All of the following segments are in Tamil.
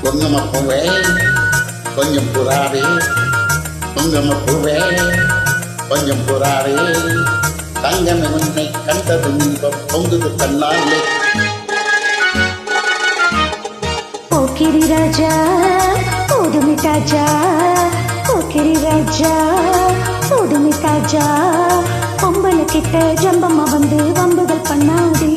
குங்குமப்பூவே கொஞ்சம் புறாவே, குங்குமப்பூவே கொஞ்சம் புறாவே, தங்கமே உன்னை கண்டது இன்பம் பொங்குது தன்னாலே. போக்கிரி ராஜா புதுமி தாஜா, போக்கிரி ராஜா புதுமி தாஜா, பொம்பளை கிட்ட ஜம்பம்மா வந்து வம்புகள் பண்ணாதே.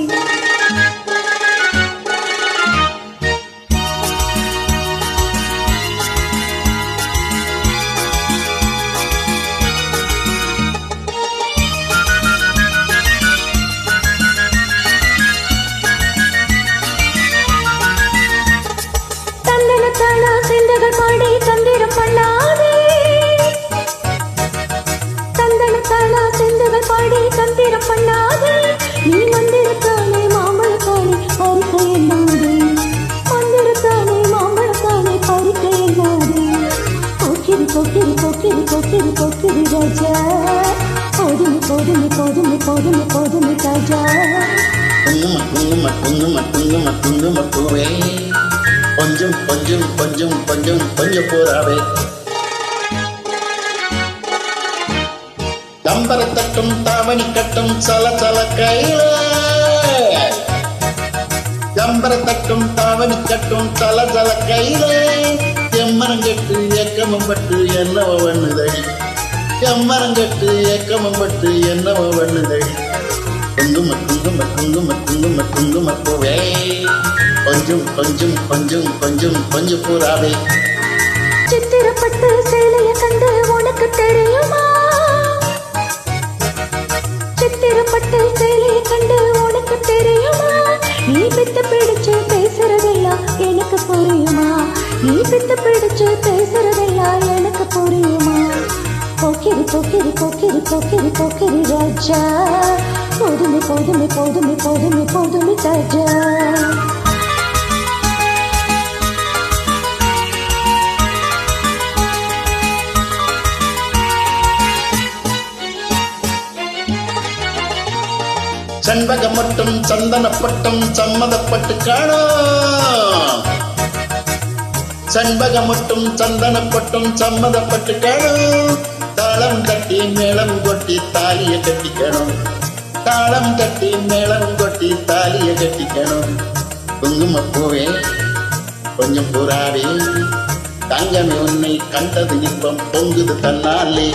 சிந்தகள் பாடி தந்திரம் பண்ணாதே, தந்தனத்தானா சிந்தகள் பாடி தந்திரம் பண்ணாதே. நீ மந்திரத்தானே மாம்பழத்தானே பறிக்க எண்ணாதே, மந்திரத்தானே மாம்பழத்தானே பறிக்க எண்ணாதே. போக்கிரி போக்கிரி போக்கிரி போக்கிரி போக்கிரி ராஜா, போதுமே போதுமே போதுமே போதுமே போதுமே ராஜா. குங்கும குங்கும குங்கும குங்கும குங்குமப்பூவே கொஞ்சம் கொஞ்சம் கொஞ்சம் கொஞ்சம் கொஞ்சம் போராவே, தம்பரத்தட்டும் தாவணி கட்டும் சல சல கையில, தம்பரத்தட்டும் தாவணி கட்டும் சல சல கையில, எம்மரங்கட்டு ஏக்கமும் பட்டு என்னவோ வண்ணுதடி, எம்மரங்கட்டு ஏக்கமும் பட்டு என்னவோ வண்ணுதடி. குங்கும குங்கும குங்கும குங்கும குங்குமப்பூவே கொஞ்சம் கொஞ்சம் கொஞ்சம் கொஞ்சம் கொஞ்சம் புறாவே. சித்திரப்பட்டு சேலைய கண்டு உனக்கு தெரியுமா, சித்திரப்பட்டு சேலைய கண்டு உனக்கு தெரியுமா. நீ பித்து பிடிச்சு பேசுறதெல்லாம் எனக்கு புரியுமா, நீ பித்து பிடிச்சு பேசுறதெல்லாம் எனக்கு புரியுமா. போக்கிரி போக்கிரி போக்கிரி போக்கிரி போக்கிரி ராஜா, போதுமே போதுமே போதுமே போதுமே போதுமே தாஜா. செண்பகம் மட்டும் சந்தனப்பட்டும் சம்மதப்பட்டு காணும், செண்பகம் மட்டும் சந்தனப்பட்டும் சம்மதப்பட்டு காணும். தாளம் தட்டி மேளம் கொட்டி தாலிய கட்டிக்கணும், தாளம் தட்டி மேளம் கொட்டி தாலிய கட்டிக்கணும். குங்குமப்பூவே கொஞ்சம் புறாவே, தங்கமே உன்னை கண்டது இன்பம் பொங்குது தன்னாலே.